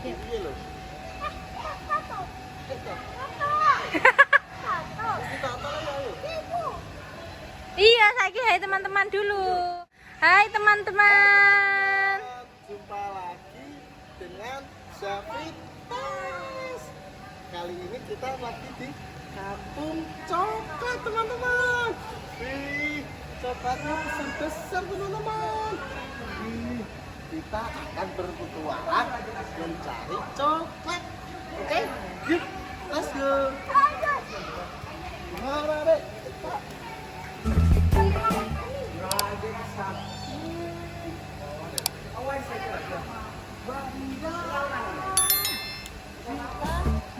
Iya loh. Iya, saiki hai teman-teman dulu. Hai teman-teman. Jumpa lagi dengan Syafitas. Kali ini kita lagi di Kampung Coklat, teman-teman. Wih, coklatnya besar-besar, teman-teman. Wih, kita akan berpetualang mencari coklat. Oke, yuk, let's go. Mari, Dek.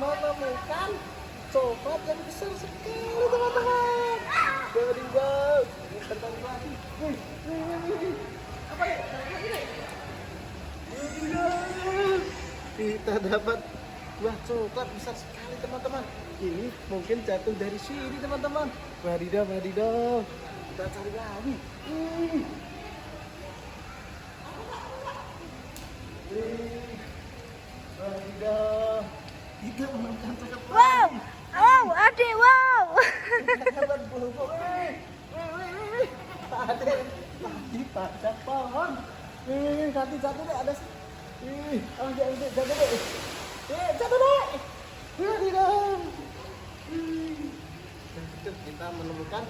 Menemukan coklat yang besar sekali, teman-teman. Dari bawah, tentang lagi. Apa ya? Kita dapat buah coklat besar sekali, teman-teman. Ini mungkin jatuh dari sini, teman-teman. Wadidaw, wadidaw. Kita cari lagi. Wadidaw. Kita menemukan coklat. Wow, wow, adik, wow. Dapat bubuk. Ada lagi pada pohon. Jatuh deh, ada. Jatuh deh. Jatuh deh. Wadidaw. Kita menemukan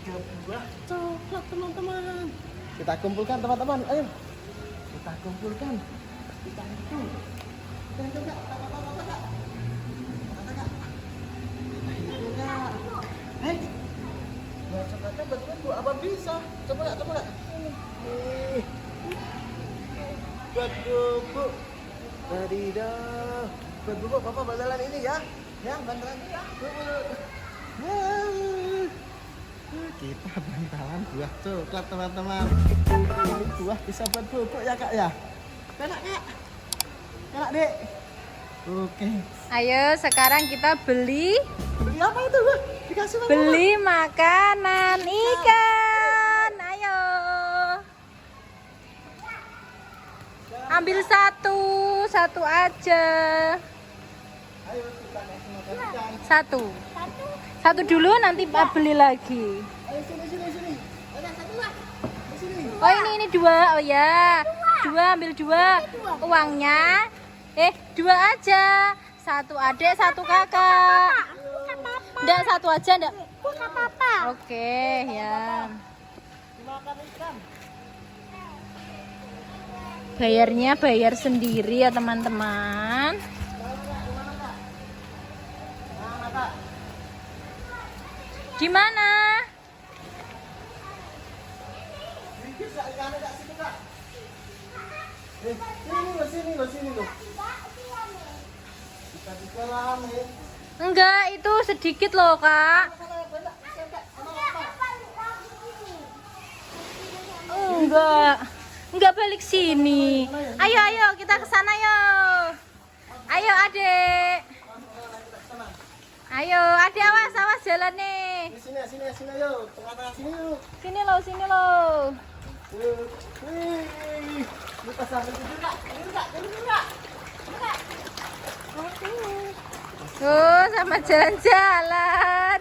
3 buah coklat, teman-teman. Kita kumpulkan, teman-teman. Ayo. Kita kumpulkan. Kita hitung. Kita hitung, Kak. Kak. Kita hitung, Kak. Hei. Buah coklatnya betul, apa bisa? Coba, Kak. Nih. Buat bubuk. Wadidaw. Buat bubuk, Bapak bantalan ini ya. Ya, bantalan ini ya. Kita bantalan buah coklat, teman-teman. Ini buah bisa buat bubuk ya, Kak ya. Enak, Kak. Enak, Dek. Oke. Ayo sekarang kita beli Apa itu, Bu? Dikasih apa? beli makanan ikan. Ayo. Ambil satu aja. Ayo kita kasih makan ikan. Satu dulu, nanti beli lagi. Ayo sini. Ada satu lah. Di sini. Oh ini 2. Oh ya, 2, ambil 2. Uangnya 2 aja. 1 adik, 1 kakak. Enggak, 1 aja enggak. Oke, ya. Makan ikan. Bayarnya bayar sendiri ya teman-teman. Mana, Kak? Di mana? Sedikit Kak, ikannya Kak, situ, Kak. Sini loh. Kita di kolam nih. Enggak, itu sedikit loh, Kak. Enggak balik sini. Ayo kita ke sana yuk. Ayo adik. Ayo adik, awas jalan nih. Sini yuk. Tengah-tengah sini yuk. Sini loh. Wih. Lupa sampai tidur, Kak. Tidur, Kak. Tuh, sama jalan-jalan.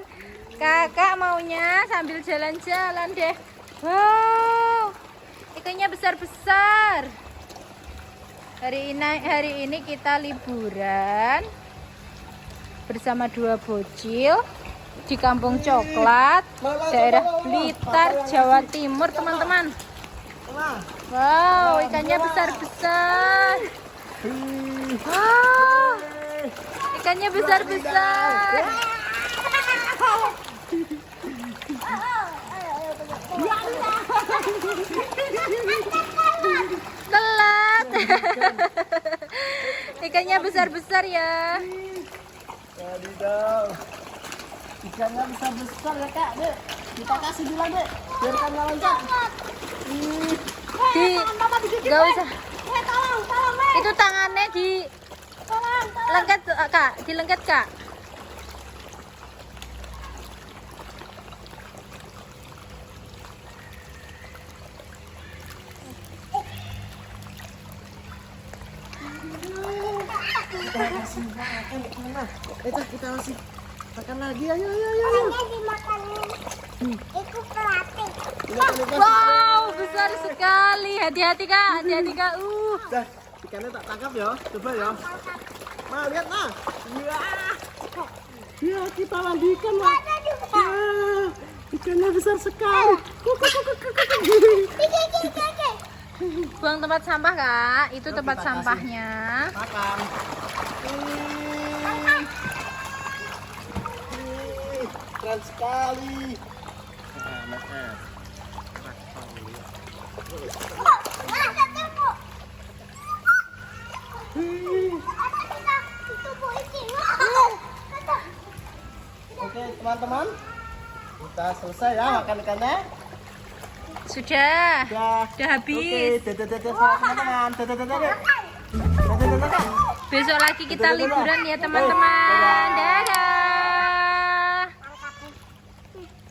Kakak maunya sambil jalan-jalan deh. Wow, ikannya besar-besar. Hari ini kita liburan bersama 2 bocil di Kampung Coklat, daerah Blitar, Jawa Timur, teman-teman. Wow, ikannya besar-besar. Wow, ikannya besar-besar. Telat. Ikannya besar-besar ya. Wadidaw. Ikannya besar ya, Kak. Dek, kita kasih dulu, Dek. Biar ikannya loncat. Gak usah. Itu tangannya di lengket, Kak. Dilengket, Kak. Kita kasih makan ikan lah. Kita masih makan lagi. Ayo. Itu pelatih. Wow, besar sekali. Hati-hati kak, hati-hati kak. Dah, ikannya tak tangkap ya. Coba ya. Ma, lihat nah. Ya, kita mandikan lah. Ya, ikannya besar sekali. Buang tempat sampah kak. Itu tempat kita kasih. sampahnya. Makan. Keren sekali. Nah, Mas Mas. Oke, teman-teman. Kita selesai ya makan ikannya. Sudah. Sudah habis. Oke, dadah sama teman-teman. Dadah. Besok lagi kita liburan ya teman-teman. Dah.